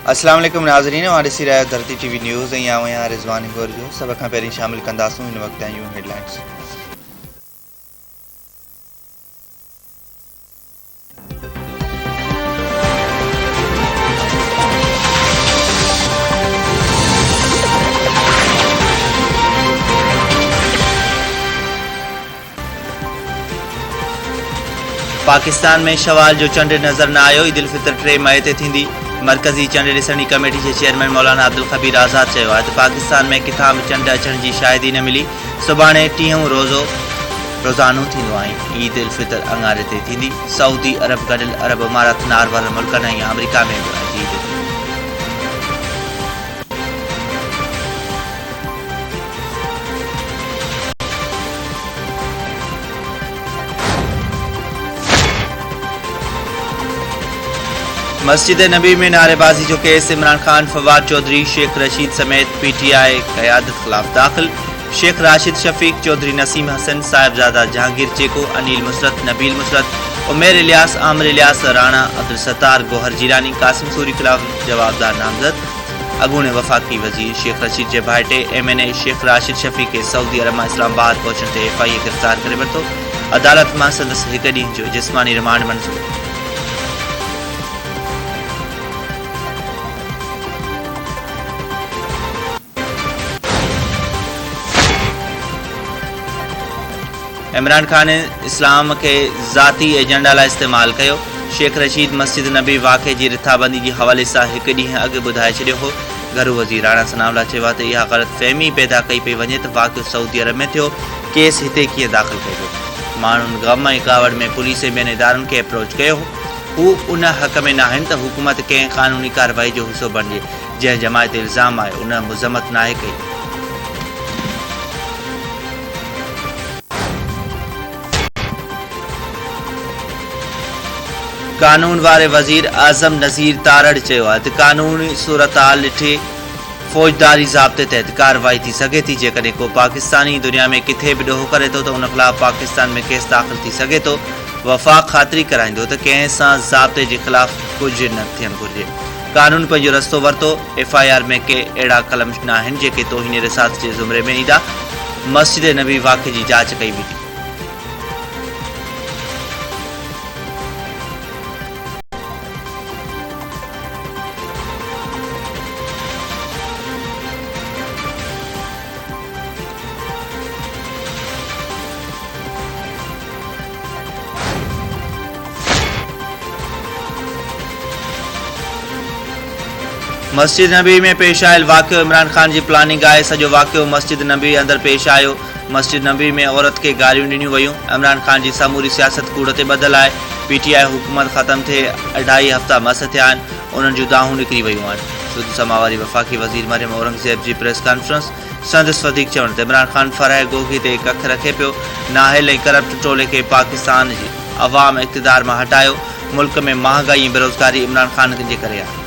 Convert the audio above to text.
अस्सलाम वालेकुम नाज़रीन, हमारे सी रहा धरती टीवी न्यूज़ यहाँ रिजवान गौर जो सब खां पहिरीं शामिल कंदासूं इन वक्त यूं हेडलाइंस। पाकिस्तान में शवाल जो चंड नज़र न आयो। ईद उल फितर 3 मई ते थींदी। मरकज़ी चंड ॾिसणी कमेटी के चेयरमैन मौलाना अब्दुल खबीर आज़ाद चयो आहे त पाकिस्तान में किथां बि चंड अचण जी शायदि न मिली। सुभाणे 30 रोज़ानो थींदो आहे। ईद उल फितर अंगारे ते थींदी। सऊदी अरब गॾियल अरब इमारात नार वारनि मुल्कनि ऐं अमेरिका में बि ईद थींदी। मस्जिद नबी में नारेबाजी जो केस इमरान खान, फवाद चौधरी, शेख रशीद समेत पीटीआई क़यादत खिलाफ दाखिल। शेख राशिद शफीक चौधरी, नसीम हसन, साहिबजादा जहांगीर चेको, अनिल मुसरत, नबील मुसरत, उमेर इलियास, आमिर इलियास, राणा अब्दुल सत्तार, गौहर जीलानी, कासिम सूरी खिलाफ जवाबदार नामजद। अगूणे वफाकी वजीर शेख रशीद के भाइटे MNA शेख राशिद शफीक के सऊदी अरब में इस्लामाबाद पहुंचण ते FIA गिरफ़्तार करे वरितो। अदालत में संदसि 1 ॾींहं जो जिस्मानी रिमांड मंज़ूर। इमरान खान ने इस्लाम के ज़ाती एजेंडा लाइ इस्तेमाल कयो। शेख रशीद मस्जिद नबी वाक़े की रिथाबंदी के हवाले से 1 ॾींहुं अॻु ॿुधाए छॾियो हो। घरू वज़ीर राणा सनावला चयो आहे त इहा ग़लतफ़हमी पैदा कई पई वञे त वाक़ियो सऊदी अरब में थियो, केस हिते कीअं दाख़िल कयो। माण्हुनि ग़म ऐं कावड़ में पुलिस ऐं ॿियनि इदारनि खे अप्रोच कयो। हू उन हक़ में न आहिनि त हुकूमत कंहिं क़ानूनी कार्रवाई जो हिसो बणिजे। जंहिं जमायत इल्ज़ाम आहे उन मुज़म्मत नाहे कई। कानून वारे वज़ीर आज़म नज़ीर तारड़ चयो आहे त कानूनी सूरत हाल ॾिठे फ़ौजदारी ज़ाब्ते तहत कार्रवाई थी सघे थी। जेकॾहिं को पाकिस्तानी दुनिया में किथे बि ॾोहो करे थो त उन ख़िलाफ़ पाकिस्तान में केस दाख़िल थी सघे थो। वफ़ाक़ ख़ातिरी कराईंदो त कंहिं सां ज़ाब्ते जे ख़िलाफ़ कुझु न थियणु घुरिजे। कानून पंहिंजो रस्तो वरितो। FIR में के अहिड़ा कलम न आहिनि जेके तौहीन रिसात जे ज़ुमरे में ईंदा। मस्जिद नबी वाक़े जी जांच कई वेंदी। मस्जिद नबी में पेश आयल वाक़ियो इमरान खान की प्लानिंग आहे। सॼो वाक़ियो मस्जिद नबी अंदर पेश आयो। मस्जिद नबी में औरत के गालियूं ॾिनियूं वयूं। इमरान खान की समूरी सियासत कूड़ ते ॿधल आहे। PTI हुकूमत ख़त्म थे 2.5 हफ़्ता मस थिया आहिनि। उन्हनि जूं दाहूं निकिरी वयूं आहिनि। सुद समावारी वफ़ाक़ी वज़ीर मरियम औरंगज़ेब जी प्रेस कॉन्फ्रेंस। संदसि वधीक चवण ते इमरान खान फराह गोगी ते कख रखे पियो। नाहिल ऐं करप्ट टोले के पाकिस्तान जी अवाम इक़्तिदार में हटायो। मुल्क में महांगाई ऐं बेरोज़गारी इमरान खान जे करे आहे।